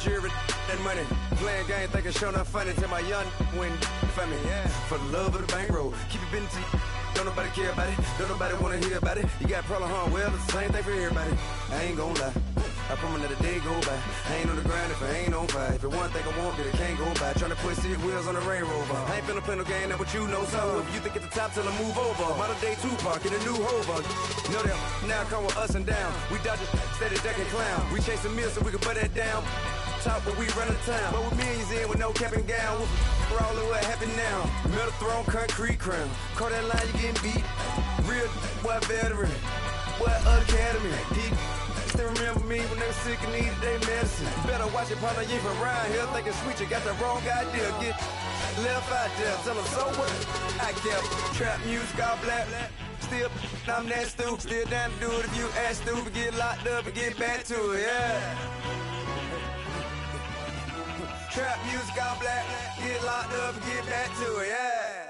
jury, that money. Playing game, thinking show not funny. Tell my young win for me, yeah. For the love of the bankroll. Keep it business. Don't nobody care about it. Don't nobody wanna hear about it. You got problem, huh? Well, it's the same thing for everybody. I ain't gon' lie. I promise that a day go by. I ain't on the grind if I ain't on fire. If it one thing I want, then it can't go by. Tryna put seat wheels on the Range Rover. I ain't finna play no game, that what you know. So if you think at the top till I move over. Modern day Tupac in a new hover. Know that now come with us and down. We dodge it, steady ducking clown. We chasing meals so we can put that down. Top where we run the town. But with millions in with no cap and gown. We're all in what happened now. Metal throne, concrete crown. Call that line, you getting beat. Real boy veteran. Boy academy. He still remember me when they were sick and needed their medicine. Better watch it, partner, you from around here thinking sweet. You got the wrong idea. Get left out there. Tell them so what? I kept trap music all black. Still, I'm that stupid. Still down to do it if you ask stupid. Get locked up and get back to it, yeah. Trap music all black. Get locked up and get back to it, yeah.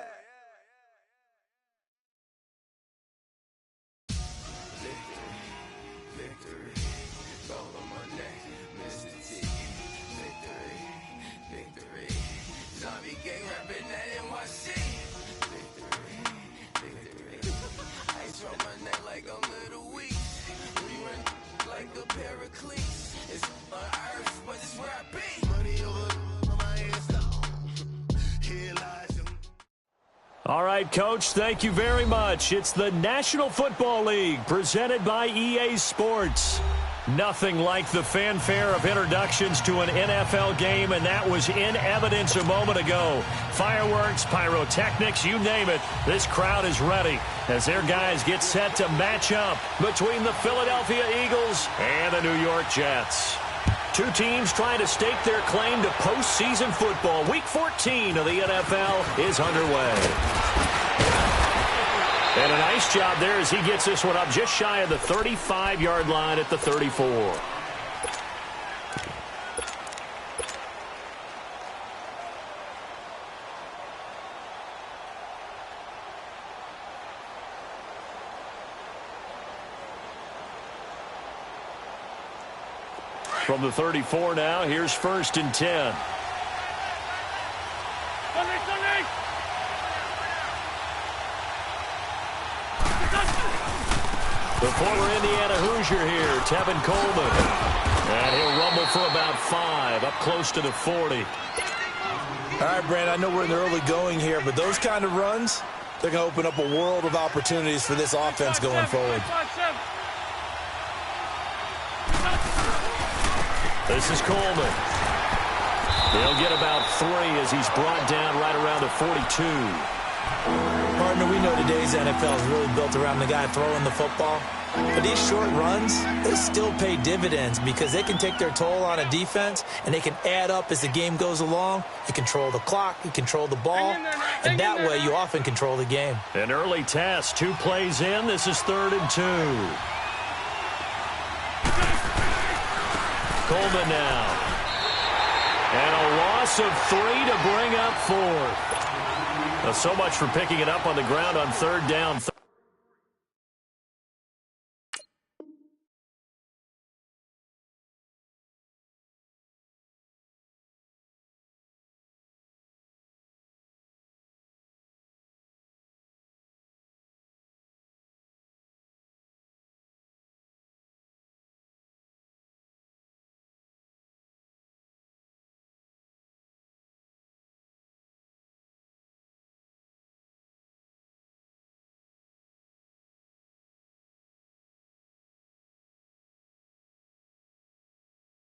All right, Coach, thank you very much. It's the National Football League presented by EA Sports. Nothing like the fanfare of introductions to an NFL game, and that was in evidence a moment ago. Fireworks, pyrotechnics, you name it. This crowd is ready as their guys get set to match up between the Philadelphia Eagles and the New York Jets. Two teams trying to stake their claim to postseason football. Week 14 of the NFL is underway. And a nice job there as he gets this one up just shy of the 35-yard line at the 34. From the 34 now, here's 1st and 10. The former Indiana Hoosier here, Tevin Coleman. And he'll rumble for about 5, up close to the 40. All right, Brandon, I know we're in the early going here, but those kind of runs, they're going to open up a world of opportunities for this offense going forward. This is Coleman. He'll get about 3 as he's brought down right around the 42. Partner, we know today's NFL is really built around the guy throwing the football. But these short runs, they still pay dividends because they can take their toll on a defense and they can add up as the game goes along. You control the clock, you control the ball, and that way you often control the game. An early test, 2 plays in. This is 3rd and 2. Coleman now. And a loss of 3 to bring up 4th. Now, so much for picking it up on the ground on 3rd down.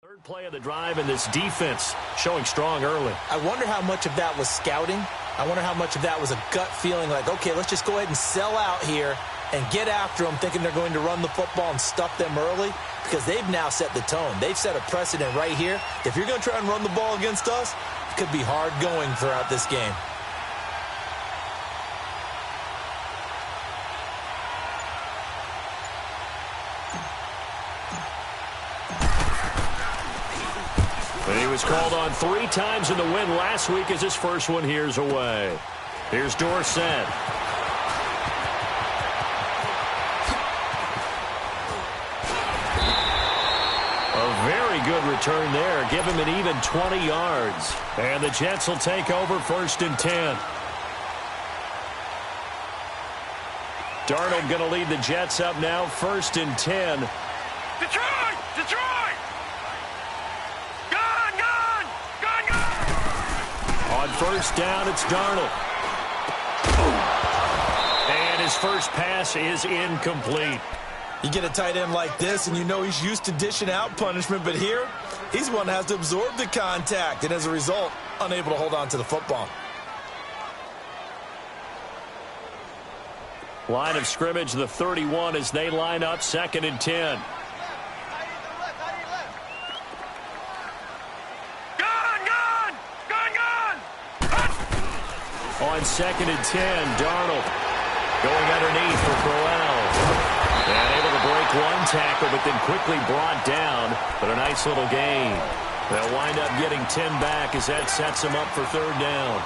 Third play of the drive, and this defense showing strong early. I wonder how much of that was scouting. I wonder how much of that was a gut feeling like, okay, let's just go ahead and sell out here and get after them, thinking they're going to run the football and stuff them early, because they've now set the tone. They've set a precedent right here. If you're going to try and run the ball against us, it could be hard going throughout this game. He was called on 3 times in the win last week as his first one here's away. Here's Dorsett. A very good good return there. Give him an even 20 yards. And the Jets will take over 1st and 10. Darnold going to lead the Jets up now, 1st and 10. Detroit! Detroit! Gone! Gone! Gone! Gone! On 1st down, it's Darnold. And his first pass is incomplete. You get a tight end like this, and you know he's used to dishing out punishment, but here, he's the one that has to absorb the contact, and as a result, unable to hold on to the football. Line of scrimmage, the 31, as they line up, 2nd and 10. Gone! Gone! Gone! Gone! On 2nd and 10, Darnold going underneath for Crowell. And able to break one tackle, but then quickly brought down. But a nice little gain. They'll wind up getting 10 back as that sets them up for 3rd down.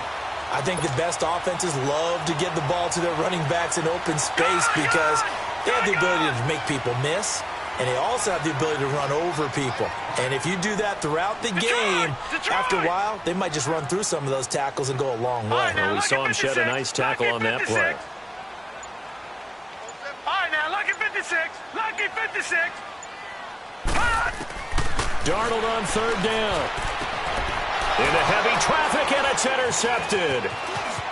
I think the best offenses love to get the ball to their running backs in open space because they have the ability to make people miss, and they also have the ability to run over people. And if you do that throughout the game, after a while, they might just run through some of those tackles and go a long way. Well, we saw him shed a nice tackle on that play. All right, now, lucky 56. Lucky 56. Darnold on 3rd down. Into heavy traffic, and it's intercepted.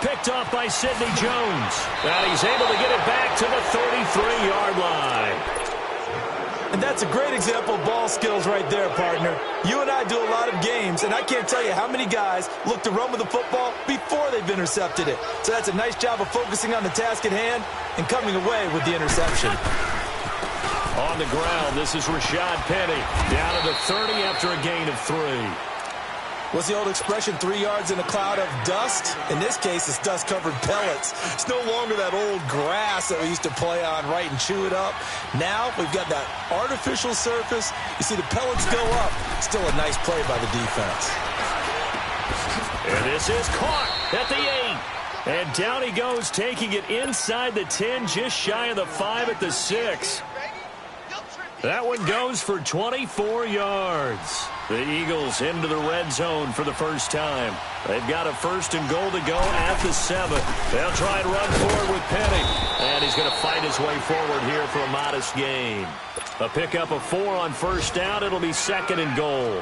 Picked off by Sidney Jones. And he's able to get it back to the 33-yard line. And that's a great example of ball skills right there, partner. You and I do a lot of games, and I can't tell you how many guys look to run with the football before they've intercepted it. So that's a nice job of focusing on the task at hand and coming away with the interception. On the ground, this is Rashad Penny. Down to the 30 after a gain of 3. What's the old expression, 3 yards in a cloud of dust? In this case, it's dust-covered pellets. It's no longer that old grass that we used to play on, right, and chew it up. Now we've got that artificial surface. You see the pellets go up. Still a nice play by the defense. And this is caught at the 8. And down he goes, taking it inside the 10, just shy of the 5 at the 6. That one goes for 24 yards. The Eagles into the red zone for the first time. They've got a 1st and goal to go at the 7. They'll try and run forward with Penny. And he's going to fight his way forward here for a modest gain. A pickup of 4 on 1st down. It'll be 2nd and goal.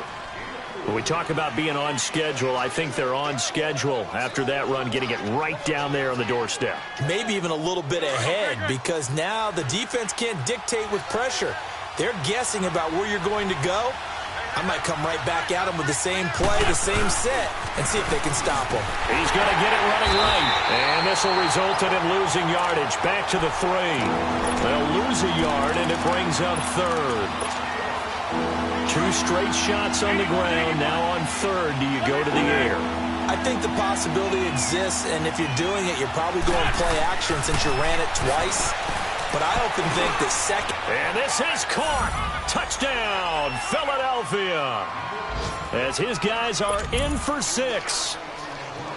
When we talk about being on schedule, I think they're on schedule after that run, getting it right down there on the doorstep. Maybe even a little bit ahead because now the defense can't dictate with pressure. They're guessing about where you're going to go. I might come right back at them with the same play, the same set, and see if they can stop them. He's going to get it running right. And this will result in him losing yardage. Back to the 3. They'll lose a yard, and it brings up 3rd. 2 straight shots on the ground. Now on 3rd, do you go to the air? I think the possibility exists, and if you're doing it, you're probably going play action since you ran it twice. But I often think that 2nd. And this is caught. Touchdown, Philadelphia. As his guys are in for 6.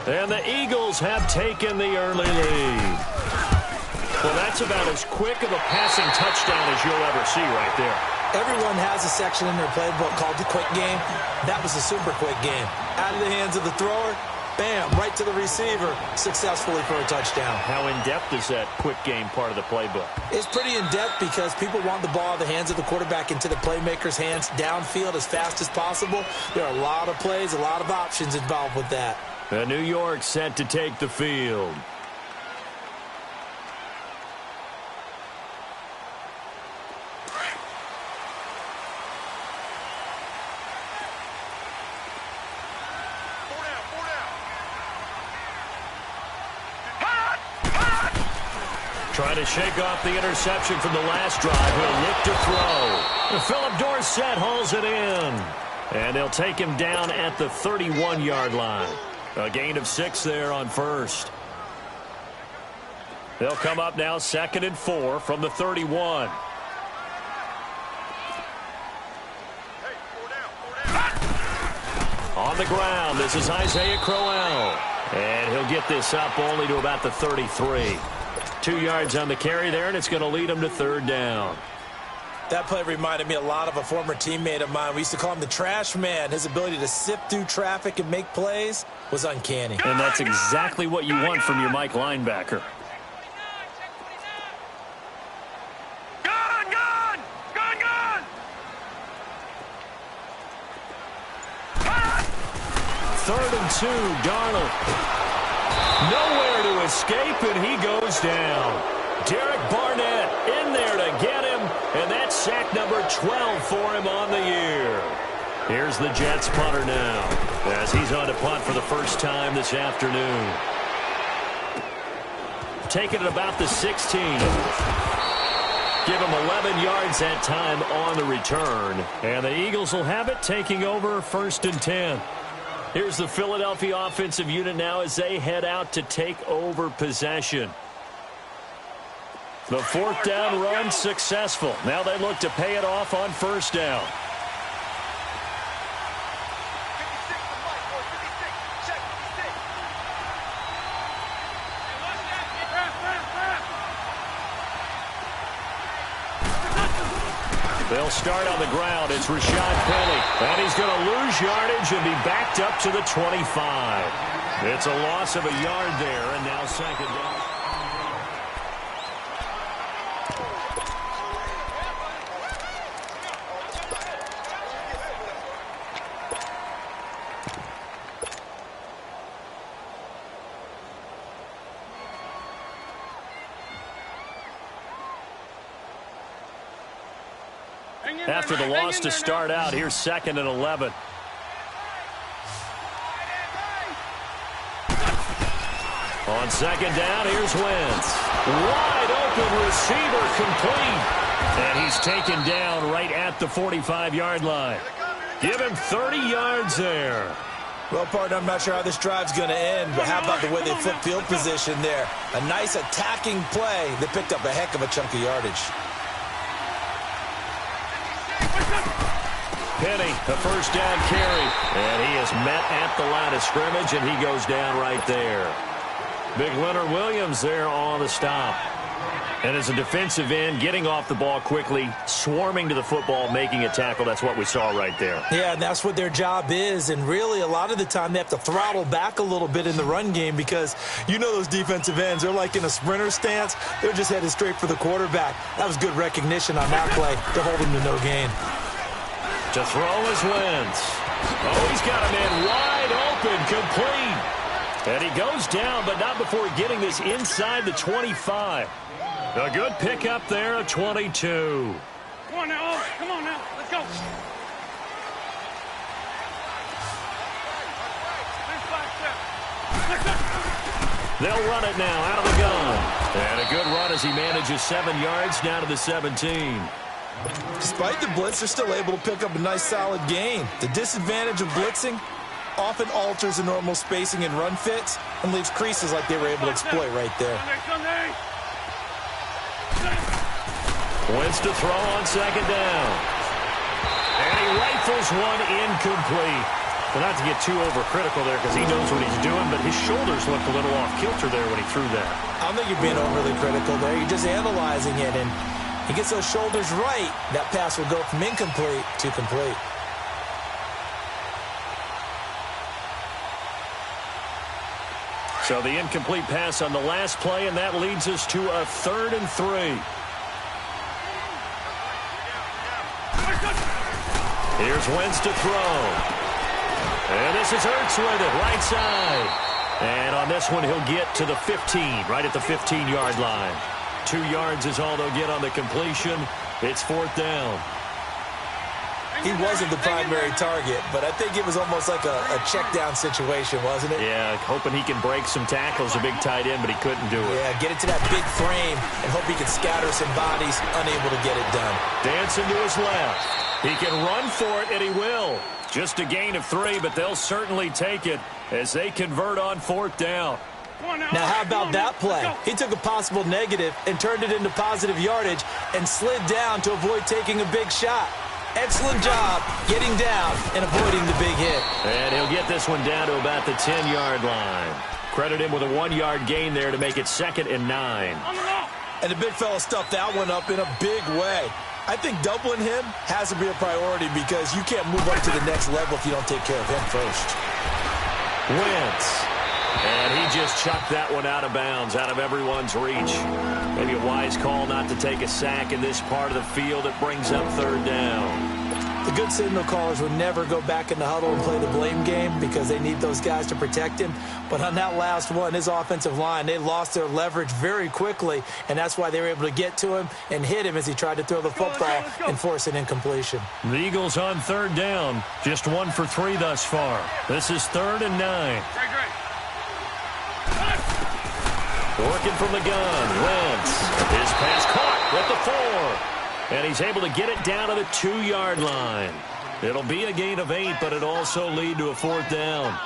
And the Eagles have taken the early lead. Well, that's about as quick of a passing touchdown as you'll ever see right there. Everyone has a section in their playbook called the quick game. That was a super quick game. Out of the hands of the thrower, bam, right to the receiver, successfully for a touchdown. How in-depth is that quick game part of the playbook? It's pretty in-depth because people want the ball out of the hands of the quarterback into the playmaker's hands downfield as fast as possible. There are a lot of plays, a lot of options involved with that. New York set to take the field. Trying to shake off the interception from the last drive. He'll look to throw. Philip Dorsett hauls it in. And they'll take him down at the 31-yard line. A gain of 6 there on 1st. They'll come up now 2nd and 4 from the 31. On the ground, this is Isaiah Crowell. And he'll get this up only to about the 33. 2 yards on the carry there, and it's going to lead him to 3rd down. That play reminded me a lot of a former teammate of mine. We used to call him the trash man. His ability to sift through traffic and make plays was uncanny. And that's exactly what you want from your Mike linebacker. Gone, gone! Gone, gone! Third and 2, Darnold. Nowhere to escape, and he goes down. Derek Barnett in there to get him, and that's sack number 12 for him on the year. Here's the Jets punter now, as he's on to punt for the first time this afternoon. Taking it about the 16. Give him 11 yards that time on the return. And the Eagles will have it, taking over 1st and 10. Here's the Philadelphia offensive unit now as they head out to take over possession. The 4th down run successful. Now they look to pay it off on 1st down. They'll start on the ground. It's Rashad Penny. And he's going to lose yardage and be backed up to the 25. It's a loss of a yard there, and now 2nd down. After the loss to start out, here's 2nd and 11. On 2nd down, here's Wentz. Wide open receiver complete. And he's taken down right at the 45-yard line. Give him 30 yards there. Well, partner, I'm not sure how this drive's going to end, but how about the way they flip field position there? A nice attacking play that picked up a heck of a chunk of yardage. Penny, the 1st down carry. And he is met at the line of scrimmage, and he goes down right there. Big Leonard Williams there on the stop. And as a defensive end, getting off the ball quickly, swarming to the football, making a tackle. That's what we saw right there. Yeah, and that's what their job is. And really, a lot of the time, they have to throttle back a little bit in the run game because you know those defensive ends, they're like in a sprinter stance. They're just headed straight for the quarterback. That was good recognition on that play to hold him to no gain. To throw is Wentz. Oh, he's got a man wide open, complete. And he goes down, but not before getting this inside the 25. A good pickup there at 22. Come on now, Oak. Come on now. Let's go. They'll run it now out of the gun. And a good run as he manages 7 yards down to the 17. Despite the blitz, they're still able to pick up a nice, solid gain. The disadvantage of blitzing often alters the normal spacing and run fits and leaves creases like they were able to exploit right there. Wentz to throw on 2nd down. And he rifles one incomplete. Well, not to get too overcritical there because he knows what he's doing, but his shoulders looked a little off kilter there when he threw that. I don't think you're being overly critical there. You're just analyzing it, and he gets those shoulders right. That pass will go from incomplete to complete. So the incomplete pass on the last play, and that leads us to a 3rd and 3. Here's Wentz to throw. And this is Ertz with it, right side. And on this one, he'll get to the 15, right at the 15-yard line. 2 yards is all they'll get on the completion. It's 4th down. He wasn't the primary target, but I think it was almost like a check-down situation, wasn't it? Yeah, hoping he can break some tackles, a big tight end, but he couldn't do it. Yeah, get it to that big frame and hope he can scatter some bodies, unable to get it done. Dancing to his left. He can run for it, and he will. Just a gain of 3, but they'll certainly take it as they convert on 4th down. Now, how about that play? He took a possible negative and turned it into positive yardage and slid down to avoid taking a big shot. Excellent job getting down and avoiding the big hit. And he'll get this one down to about the 10-yard line. Credit him with a 1-yard gain there to make it 2nd and 9. And the big fella stuffed that one up in a big way. I think doubling him has to be a priority because you can't move up to the next level if you don't take care of him first. Wentz. And he just chucked that one out of bounds, out of everyone's reach. Maybe a wise call not to take a sack in this part of the field. It brings up third down. The good signal callers would never go back in the huddle and play the blame game because they need those guys to protect him. But on that last one, his offensive line, they lost their leverage very quickly, and that's why they were able to get to him and hit him as he tried to throw the football and force an incompletion. The Eagles on third down, just 1 for 3 thus far. This is 3rd and 9. Working from the gun, Wentz. His pass caught at the 4. And he's able to get it down to the 2-yard line. It'll be a gain of 8, but it'll also lead to a 4th down.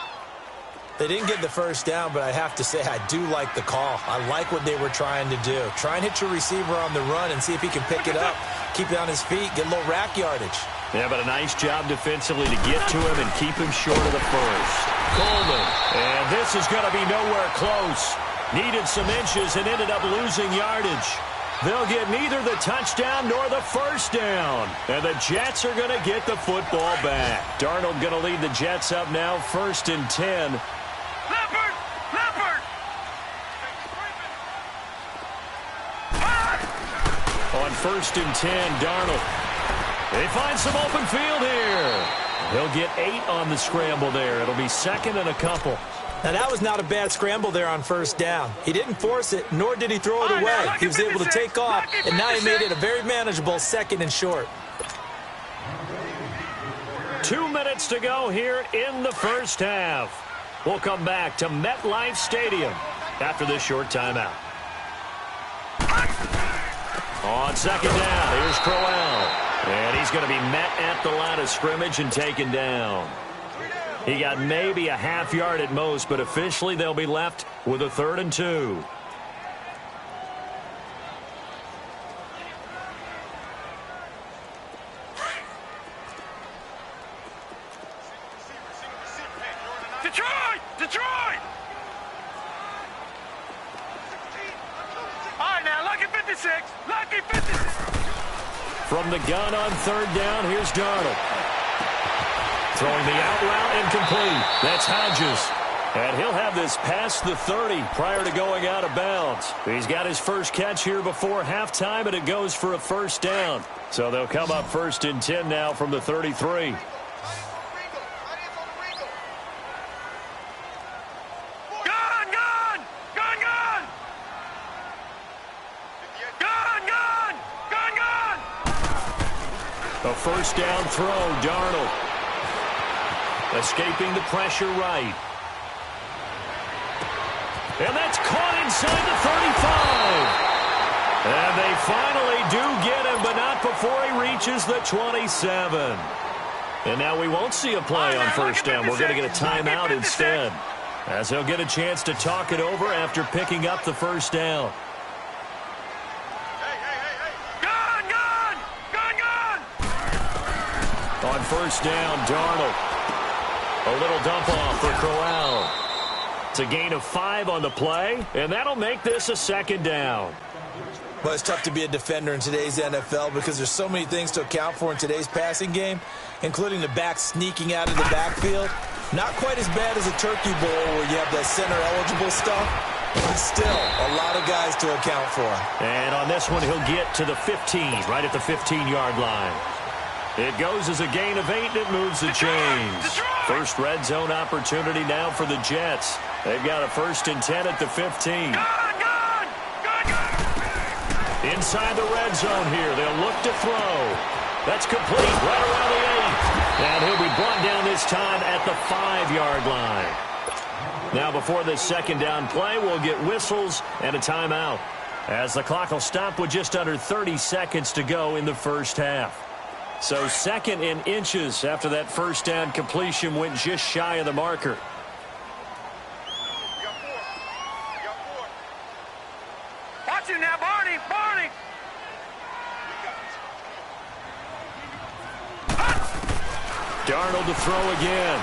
They didn't get the first down, but I have to say I do like the call. I like what they were trying to do. Try and hit your receiver on the run and see if he can pick it up, keep it on his feet, get a little rack yardage. Yeah, but a nice job defensively to get to him and keep him short of the first. Coleman, and this is going to be nowhere close. Needed some inches and ended up losing yardage. They'll get neither the touchdown nor the first down. And the Jets are going to get the football back. Darnold going to lead the Jets up now, 1st and 10. Leopard! Leopard! On 1st and 10, Darnold. They find some open field here. He'll get 8 on the scramble there. It'll be 2nd and a couple. Now, that was not a bad scramble there on first down. He didn't force it, nor did he throw it away. He was able to take off, and now he made it a very manageable 2nd and short. 2 minutes to go here in the first half. We'll come back to MetLife Stadium after this short timeout. On 2nd down, here's Crowell. And he's going to be met at the line of scrimmage and taken down. He got maybe a half yard at most, but officially they'll be left with a 3rd and 2. Detroit! Detroit! All right, now, lucky 56. Lucky 56. From the gun on 3rd down, here's Darnold. Throwing the out route incomplete. That's Hodges. And he'll have this past the 30 prior to going out of bounds. He's got his first catch here before halftime, and it goes for a 1st down. So they'll come up 1st and 10 now from the 33. Gun, gun! Gun, gun! Gun, gun! Gun, gun! A 1st down throw, Darnold. Escaping the pressure right. And that's caught inside the 35. And they finally do get him, but not before he reaches the 27. And now we won't see a play on 1st down. We're going to get a timeout instead, as he'll get a chance to talk it over after picking up the 1st down. Gun, gun! Gun, gun! On 1st down, Darnold. A little dump off for Crowell. It's a gain of 5 on the play, and that'll make this a 2nd down. Well, it's tough to be a defender in today's NFL because there's so many things to account for in today's passing game, including the back sneaking out of the backfield. Not quite as bad as a turkey bowl where you have that center-eligible stuff, but still a lot of guys to account for. And on this one, he'll get to the 15, right at the 15-yard line. It goes as a gain of 8, and it moves the chains. First red zone opportunity now for the Jets. They've got a 1st and 10 at the 15. Inside the red zone here. They'll look to throw. That's complete right around the 8. And he'll be brought down this time at the 5-yard line. Now before this 2nd down play, we'll get whistles and a timeout, as the clock will stop with just under 30 seconds to go in the first half. So 2nd and inches after that 1st down completion went just shy of the marker. Watch him now, Barney! Barney! Darnold to throw again.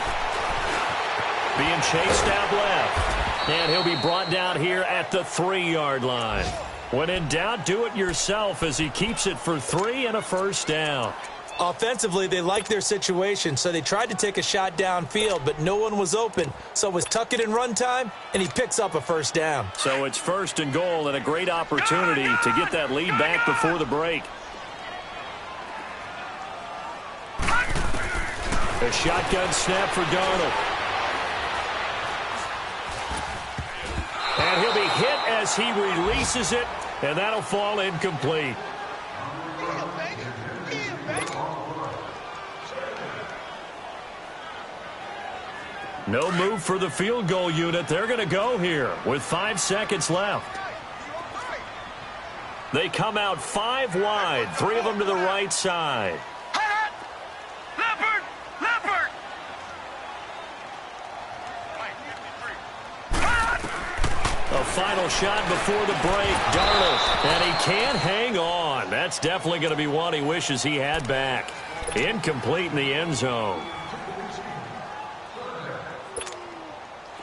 Being chased out left. And he'll be brought down here at the 3-yard line. When in doubt, do it yourself as he keeps it for 3 and a first down. Offensively, they liked their situation, so they tried to take a shot downfield, but no one was open. So it was tuck it and run time, and he picks up a first down. So it's 1st and goal and a great opportunity to get that lead back before the break. A shotgun snap for Darnold. And he'll be hit as he releases it, and that'll fall incomplete. No move for the field goal unit. They're going to go here with 5 seconds left. They come out 5 wide, 3 of them to the right side. Leopard! Leopard! A final shot before the break. Darnold, and he can't hang on. That's definitely going to be one he wishes he had back. Incomplete in the end zone.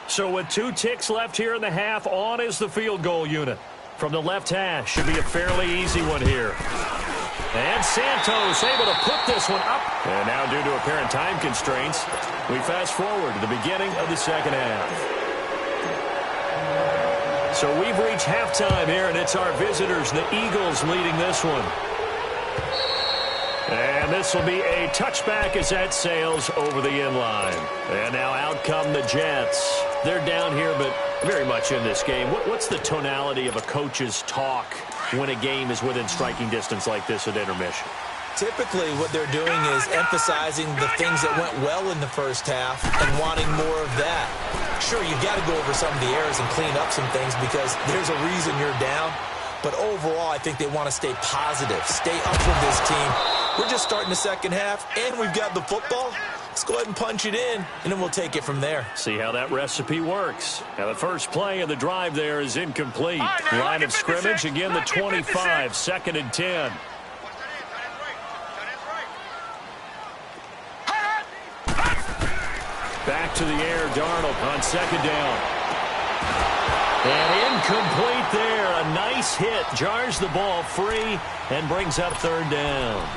So with 2 ticks left here in the half, on is the field goal unit. From the left hash, should be a fairly easy one here. And Santos able to put this one up. And now due to apparent time constraints, we fast forward to the beginning of the second half. So we've reached halftime here, and it's our visitors, the Eagles, leading this one. And this will be a touchback as that sails over the inline. And now out come the Jets. They're down here, but very much in this game. What's the tonality of a coach's talk when a game is within striking distance like this at intermission? Typically, what they're doing is emphasizing the things that went well in the first half and wanting more of that. Sure, you've got to go over some of the errors and clean up some things because there's a reason you're down. But overall, I think they want to stay positive, stay up with this team. We're just starting the second half, and we've got the football. Let's go ahead and punch it in, and then we'll take it from there. See how that recipe works. Now, the first play of the drive there is incomplete. Line of scrimmage, again, the 25, 2nd and 10. Back to the air, Darnold on 2nd down. And incomplete there. A nice hit. Jars the ball free and brings up 3rd down.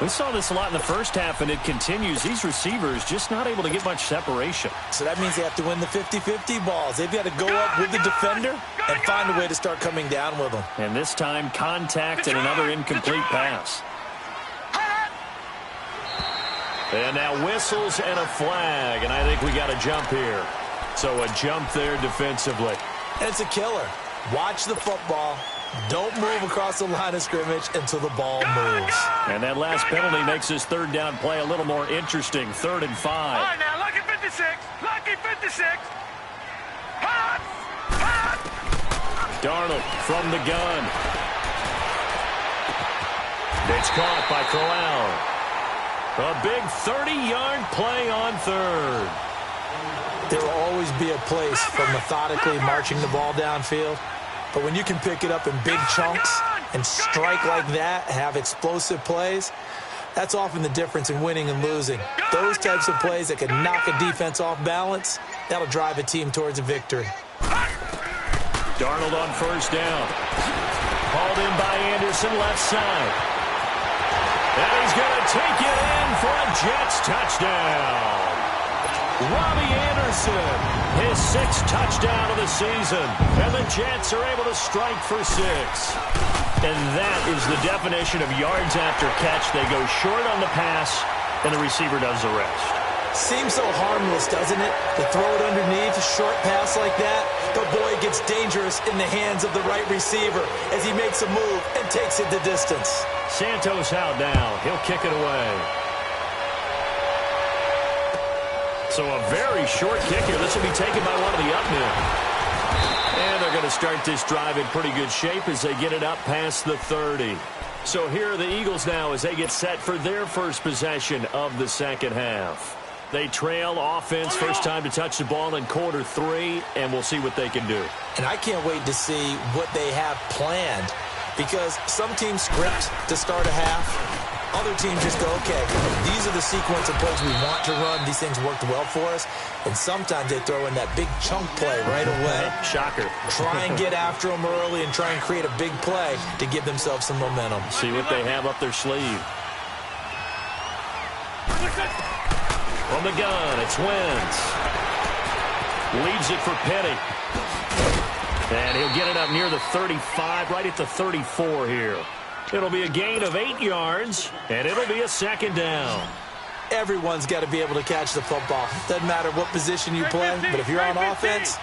We saw this a lot in the first half, and it continues. These receivers just not able to get much separation. So that means they have to win the 50-50 balls. They've got to go up with the defender and find a way to start coming down with them. And this time, contact and another incomplete pass. And now whistles and a flag, and I think we got a jump here. So a jump there defensively. And it's a killer. Watch the football. Don't move across the line of scrimmage until the ball moves. And that last penalty makes this 3rd down play a little more interesting. 3rd and 5. All right, now, lucky 56. Lucky 56. Hot! Hot! Darnold from the gun. It's caught by Corral. A big 30-yard play on 3rd. There will always be a place for methodically marching the ball downfield. But when you can pick it up in big chunks and strike like that, have explosive plays, that's often the difference in winning and losing. Those types of plays that can knock a defense off balance, that'll drive a team towards a victory. Darnold on 1st down. Hauled in by Anderson, left side. And he's going to take it in for a Jets touchdown. Robbie Anderson, his 6th touchdown of the season. And the Jets are able to strike for 6. And that is the definition of yards after catch. They go short on the pass, and the receiver does the rest. Seems so harmless, doesn't it? To throw it underneath, a short pass like that. But boy, it gets dangerous in the hands of the right receiver as he makes a move and takes it the distance. Santos out now. He'll kick it away. So a very short kick here. This will be taken by one of the up men. And they're going to start this drive in pretty good shape as they get it up past the 30. So here are the Eagles now as they get set for their first possession of the second half. They trail offense, first time to touch the ball in quarter 3, and we'll see what they can do. And I can't wait to see what they have planned, because some teams script to start a half, Other teams just go, okay, these are the sequence of plays we want to run. These things worked well for us. And sometimes they throw in that big chunk play right away. Shocker. Try and get after them early and try and create a big play to give themselves some momentum. See what they have up their sleeve. From the gun, it's Wentz. Leaves it for Petty. And he'll get it up near the 35, right at the 34 here. It'll be a gain of 8 yards, and it'll be a second down. Everyone's got to be able to catch the football. Doesn't matter what position you play, but if you're on offense,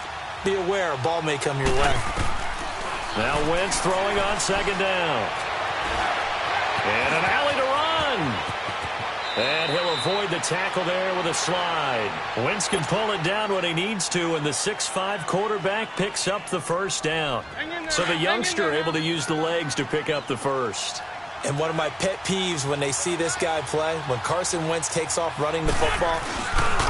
be aware a ball may come your way. Now Wentz throwing on second down. And an alley to run. And he'll avoid the tackle there with a slide. Wentz can pull it down when he needs to, and the 6'5" quarterback picks up the first down. So the youngster able to use the legs to pick up the first. And one of my pet peeves when they see this guy play, when Carson Wentz takes off running the football,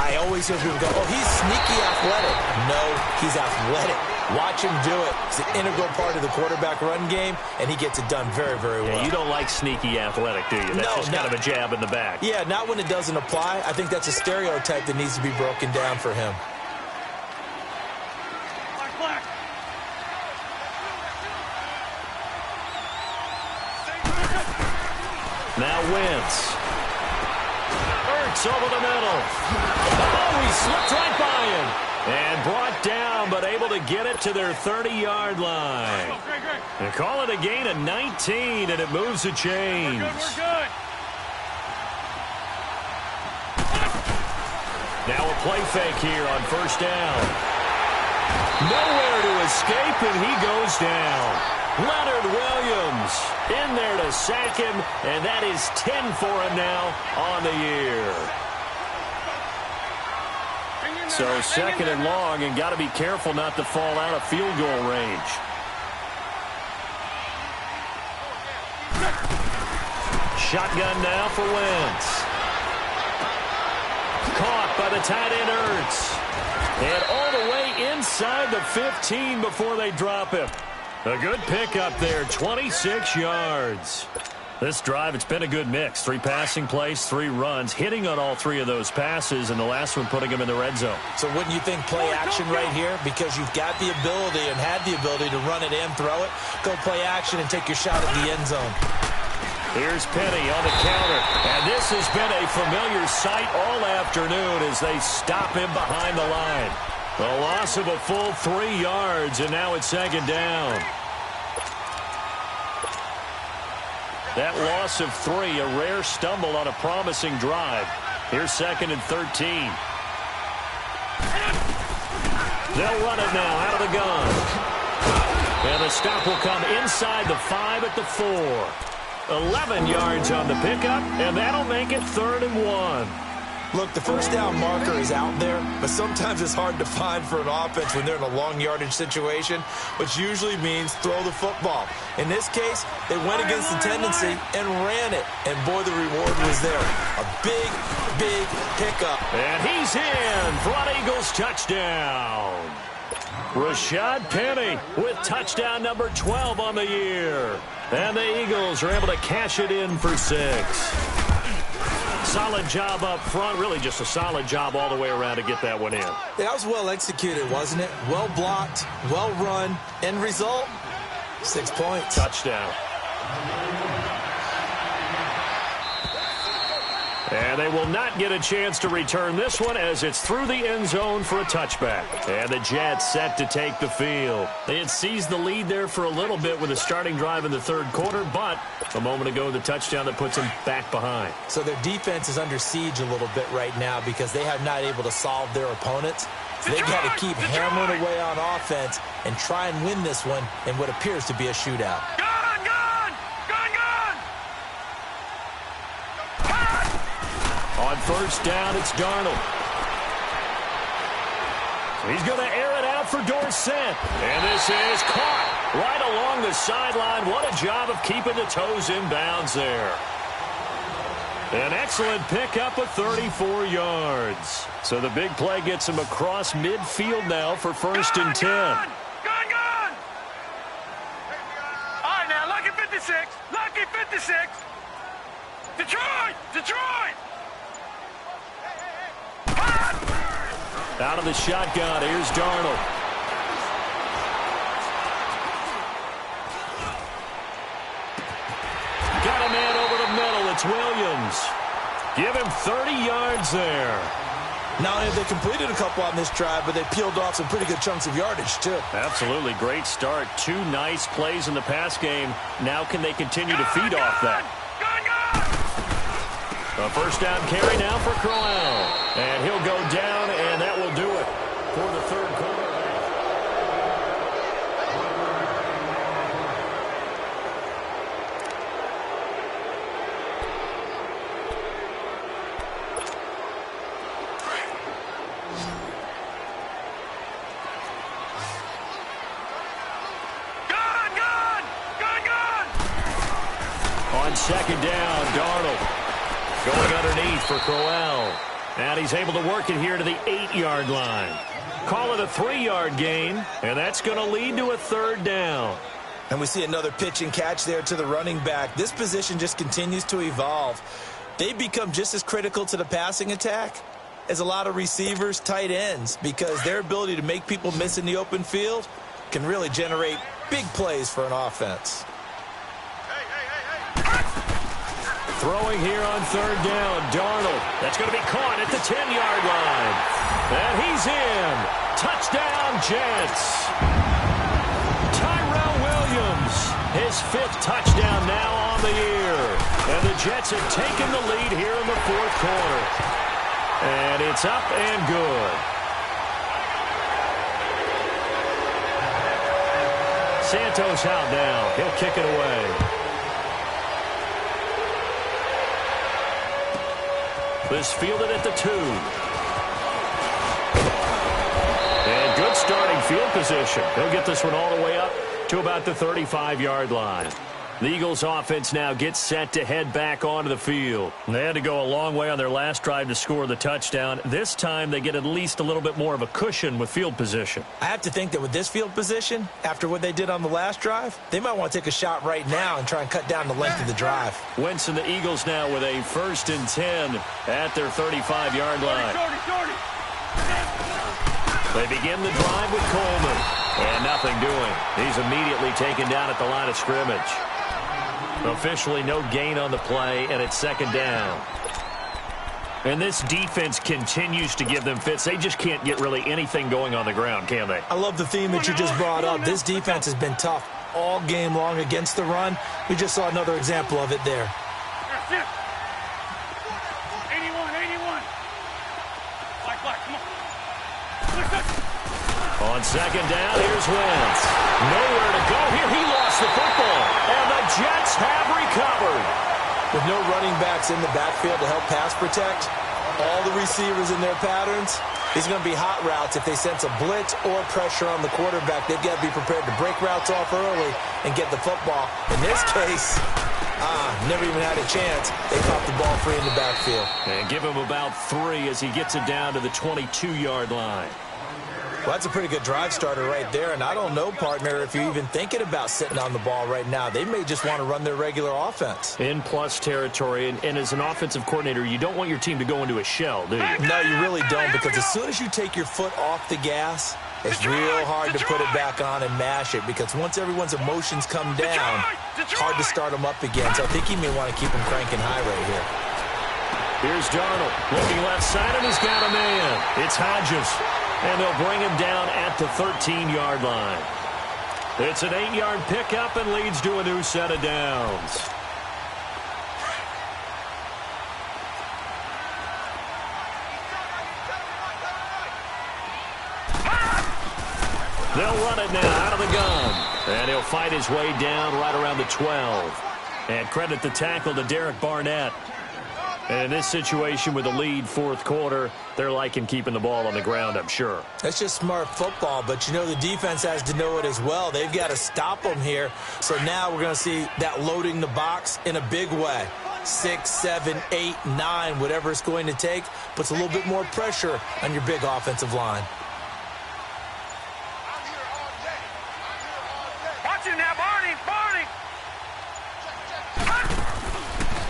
I always hear people go, oh, he's sneaky athletic. No, he's athletic. Watch him do it. It's an integral part of the quarterback run game, and he gets it done very, very well. Yeah, you don't like sneaky athletic, do you? That's just kind of a jab in the back. Yeah, not when it doesn't apply. I think that's a stereotype that needs to be broken down for him. Now Wentz. Ertz over the middle. Oh, he slipped right by him. And brought down, but able to get it to their 30-yard line. They call it a gain of 19, and it moves the chains. Now a play fake here on first down. Nowhere to escape, and he goes down. Leonard Williams in there to sack him, and that is 10 for him now on the year. So second and long, and got to be careful not to fall out of field goal range. Shotgun now for Wentz. Caught by the tight end Ertz. And all the way inside the 15 before they drop him. A good pickup there, 26 yards. This drive, it's been a good mix. 3 passing plays, 3 runs, hitting on all 3 of those passes, and the last one putting him in the red zone. So wouldn't you think play action right here? Because you've got the ability and had the ability to run it and throw it. Go play action and take your shot at the end zone. Here's Penny on the counter. And this has been a familiar sight all afternoon as they stop him behind the line. A loss of a full 3 yards, and now it's second down. That loss of 3, a rare stumble on a promising drive. Here's second and 13. They'll run it now out of the gun. And the stop will come inside the 5 at the 4. 11 yards on the pickup, and that'll make it 3rd and 1. Look, the first down marker is out there, but sometimes it's hard to find for an offense when they're in a long yardage situation, which usually means throw the football. In this case, they went against the tendency and ran it, and boy, the reward was there. A big, big pickup. And he's in for an Eagles touchdown. Rashad Penny with touchdown number 12 on the year. And the Eagles are able to cash it in for 6. Solid job up front, really just a solid job all the way around to get that one in. That was well executed, wasn't it? Well blocked, well run. End result, 6 points. Touchdown. And they will not get a chance to return this one as it's through the end zone for a touchback. And the Jets set to take the field. They had seized the lead there for a little bit with a starting drive in the 3rd quarter, but a moment ago the touchdown that puts them back behind. So their defense is under siege a little bit right now because they have not able to solve their opponents. So they've got to keep hammering away on offense and try and win this one in what appears to be a shootout. On first down, it's Darnold. He's going to air it out for Dorsett. And this is caught right along the sideline. What a job of keeping the toes in bounds there. An excellent pickup of 34 yards. So the big play gets him across midfield now for 1st and 10. Gone! All right, now, lucky 56. Lucky 56. Detroit! Out of the shotgun, here's Darnold. Got a man over the middle. It's Williams. Give him 30 yards there. Not only have they completed a couple on this drive, but they peeled off some pretty good chunks of yardage, too. Absolutely. Great start. 2 nice plays in the pass game. Now can they continue to feed off that? A first down carry now for Crowell. And he'll go down, and that will do it for the third quarter. On second down, Darnold going underneath for Crowell. And he's able to work it here to the 8-yard line. Call it a 3-yard gain, and that's going to lead to a third down. And we see another pitch and catch there to the running back. This position just continues to evolve. They become just as critical to the passing attack as a lot of receivers, tight ends, because their ability to make people miss in the open field can really generate big plays for an offense. Throwing here on third down, Darnold. That's going to be caught at the 10-yard line. And he's in. Touchdown, Jets. Tyrell Williams, his 5th touchdown now on the year. And the Jets have taken the lead here in the fourth quarter. And it's up and good. Santos out now. He'll kick it away. This fielded at the 2. And good starting field position. He'll get this one all the way up to about the 35-yard line. The Eagles offense now gets set to head back onto the field. They had to go a long way on their last drive to score the touchdown. This time they get at least a little bit more of a cushion with field position. I have to think that with this field position, after what they did on the last drive, they might want to take a shot right now and try and cut down the length of the drive. Wentz and the Eagles now with a 1st and 10 at their 35-yard line. They begin the drive with Coleman. And nothing doing. He's immediately taken down at the line of scrimmage. Officially no gain on the play, and it's second down. And this defense continues to give them fits. They just can't get really anything going on the ground, can they? I love the theme that you just brought up. This defense has been tough all game long against the run. We just saw another example of it there. 81. Come on. On second down, here's Wentz. Nowhere to go here. He lost the football. And the Jets have recovered. With no running backs in the backfield to help pass protect, all the receivers in their patterns, these are going to be hot routes. If they sense a blitz or pressure on the quarterback, they've got to be prepared to break routes off early and get the football. In this case, never even had a chance. They caught the ball free in the backfield. And give him about 3 as he gets it down to the 22-yard line. Well, that's a pretty good drive starter right there, and I don't know, partner, if you're even thinking about sitting on the ball right now. They may just want to run their regular offense. In plus territory, and as an offensive coordinator, you don't want your team to go into a shell, do you? No, you really don't, because as soon as you take your foot off the gas, it's real hard to put it back on and mash it, because once everyone's emotions come down, it's hard to start them up again. So I think he may want to keep them cranking high right here. Here's Darnold, looking left side, and he's got a man. It's Hodges. And they'll bring him down at the 13-yard line. It's an 8-yard pickup and leads to a new set of downs. They'll run it now out of the gun. And he'll fight his way down right around the 12. And credit the tackle to Derek Barnett. And in this situation with the lead fourth quarter, they're liking keeping the ball on the ground, I'm sure. That's just smart football, but you know the defense has to know it as well. They've got to stop them here. So now we're going to see that loading the box in a big way. 6, 7, 8, 9, whatever it's going to take, puts a little bit more pressure on your big offensive line. Watch it now, Barney.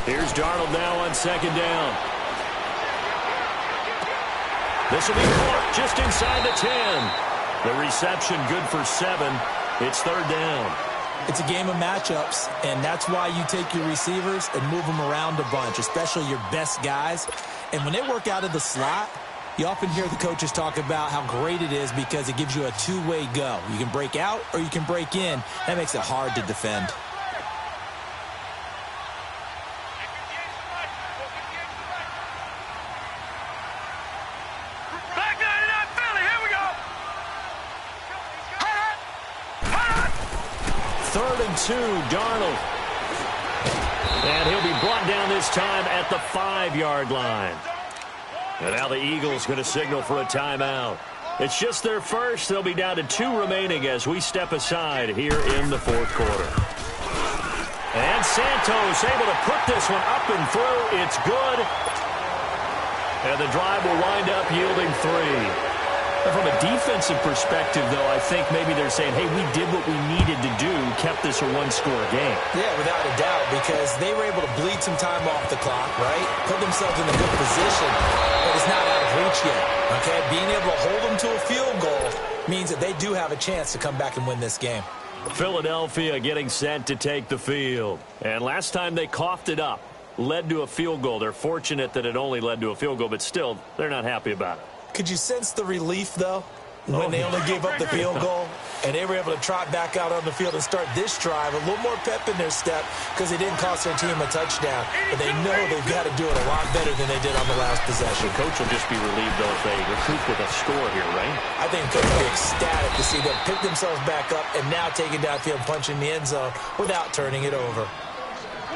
Here's Darnold now on second down. This will be caught just inside the 10. The reception good for 7. It's third down. It's a game of matchups, and that's why you take your receivers and move them around a bunch, especially your best guys. And when they work out of the slot, you often hear the coaches talk about how great it is because it gives you a two-way go. You can break out or you can break in. That makes it hard to defend. Third and 2, Darnold. And he'll be brought down this time at the 5-yard line. And now the Eagles going to signal for a timeout. It's just their first. They'll be down to 2 remaining as we step aside here in the fourth quarter. And Santos able to put this one up and through. It's good. And the drive will wind up yielding 3. From a defensive perspective, though, I think maybe they're saying, hey, we did what we needed to do, kept this a one-score game. Yeah, without a doubt, because they were able to bleed some time off the clock, right? Put themselves in a good position, but it's not out of reach yet, okay? Being able to hold them to a field goal means that they do have a chance to come back and win this game. Philadelphia getting set to take the field. And last time they coughed it up, led to a field goal. They're fortunate that it only led to a field goal, but still, they're not happy about it. Could you sense the relief, though, when they only gave up the field goal and they were able to trot back out on the field and start this drive, a little more pep in their step because they didn't cost their team a touchdown, but they know they've got to do it a lot better than they did on the last possession. The coach will just be relieved, though, if they recoup with a score here, right? I think the coach will be ecstatic to see them pick themselves back up and now take it downfield and punch in the end zone without turning it over.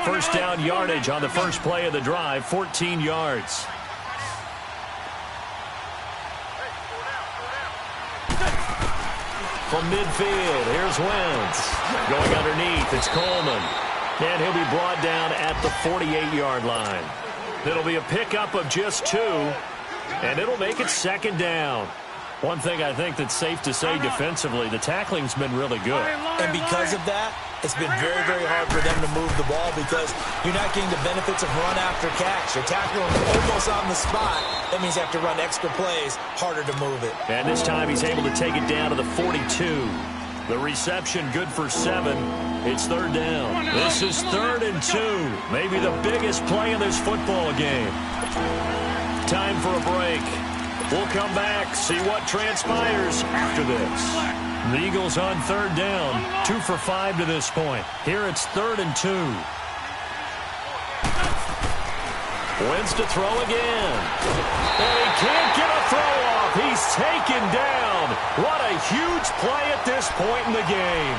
First down yardage on the first play of the drive, 14 yards. From midfield, here's Wentz. Going underneath, it's Coleman. And he'll be brought down at the 48-yard line. It'll be a pickup of just 2, and it'll make it second down. One thing I think that's safe to say defensively, the tackling's been really good. And because of that, it's been very, very hard for them to move the ball because you're not getting the benefits of run after catch. You're tackling almost on the spot. That means you have to run extra plays, harder to move it. And this time he's able to take it down to the 42. The reception good for 7. It's third down. This is 3rd and 2. Maybe the biggest play in this football game. Time for a break. We'll come back, see what transpires after this. The Eagles on third down, 2 for 5 to this point. Here it's 3rd and 2. Wentz to throw again. And he can't get a throw off. He's taken down. What a huge play at this point in the game.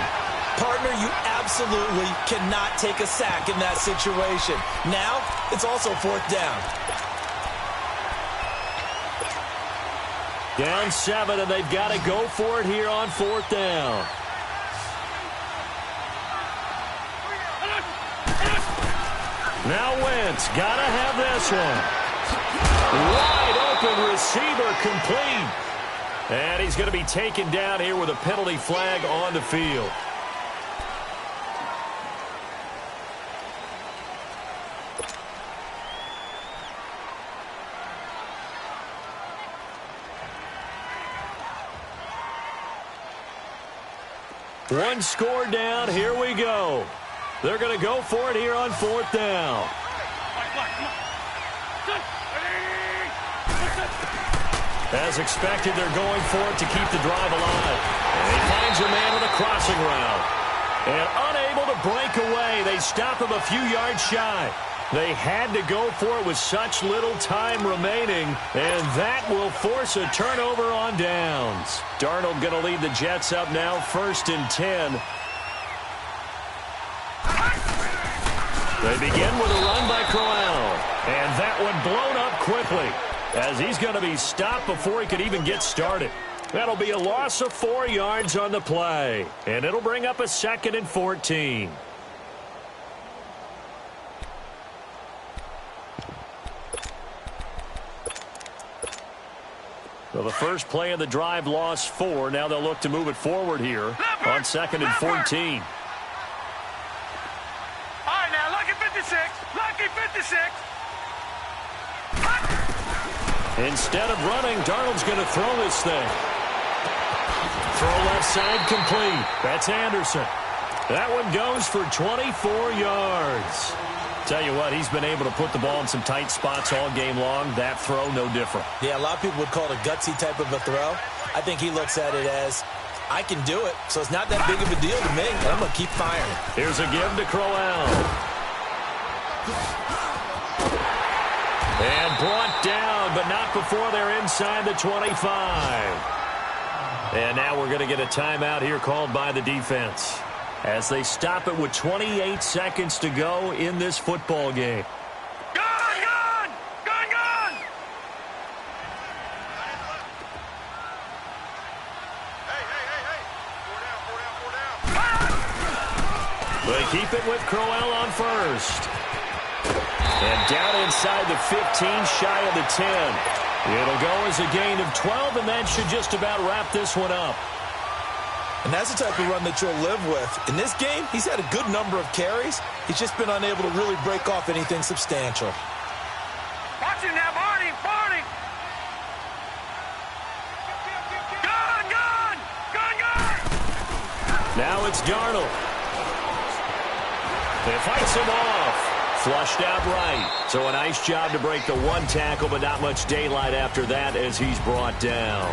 Partner, you absolutely cannot take a sack in that situation. Now, it's also 4th down. Down 7, and they've got to go for it here on 4th down. Now Wentz, got to have this one. Wide open receiver complete. And he's going to be taken down here with a penalty flag on the field. One score down. Here we go. They're going to go for it here on 4th down. As expected, they're going for it to keep the drive alive. And he finds a man on a crossing route. And unable to break away, they stop him a few yards shy. They had to go for it with such little time remaining, and that will force a turnover on downs. Darnold going to lead the Jets up now, 1st and 10. They begin with a run by Crowell, and that one blown up quickly as he's going to be stopped before he could even get started. That'll be a loss of 4 yards on the play, and it'll bring up a 2nd and 14. So the first play of the drive lost 4. Now they'll look to move it forward here on 2nd and 14. All right, now, lucky 56. Lucky 56. Instead of running, Darnold's going to throw this thing. Throw left side complete. That's Anderson. That one goes for 24 yards. Tell you what, he's been able to put the ball in some tight spots all game long. That throw, no different. Yeah, a lot of people would call it a gutsy type of a throw. I think he looks at it as, I can do it, so it's not that big of a deal to me, and I'm going to keep firing. Here's a give to Crowell. And brought down, but not before they're inside the 25. And now we're going to get a timeout here called by the defense as they stop it with 28 seconds to go in this football game. Gone, gone! Gone, gone! Hey. 4 down. They keep it with Crowell on first. And down inside the 15, shy of the 10. It'll go as a gain of 12, and that should just about wrap this one up. And that's the type of run that you'll live with. In this game, he's had a good number of carries. He's just been unable to really break off anything substantial. Watch him now, Barney! Barney! Gone, gone! Gone, gone! Now it's Darnold. He fights him off. Flushed out right. So a nice job to break the one tackle, but not much daylight after that as he's brought down.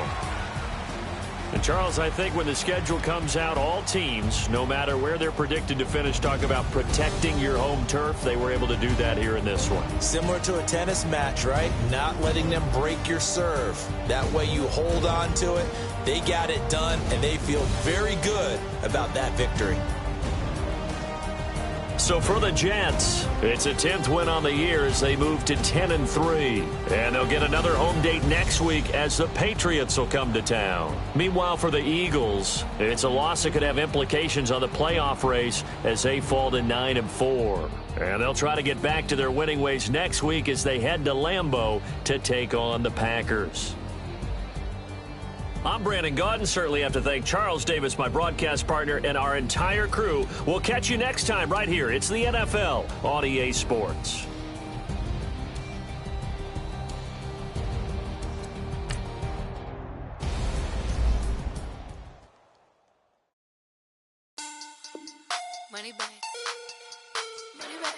And Charles, I think when the schedule comes out, all teams, no matter where they're predicted to finish, talk about protecting your home turf. They were able to do that here in this one. Similar to a tennis match, right? Not letting them break your serve. That way you hold on to it. They got it done, and they feel very good about that victory. So for the Jets, it's a 10th win on the year as they move to 10-3. And they'll get another home date next week as the Patriots will come to town. Meanwhile, for the Eagles, it's a loss that could have implications on the playoff race as they fall to 9-4. And they'll try to get back to their winning ways next week as they head to Lambeau to take on the Packers. I'm Brandon Gaudin. Certainly have to thank Charles Davis, my broadcast partner, and our entire crew. We'll catch you next time right here. It's the NFL on EA Sports. Money back. Money back.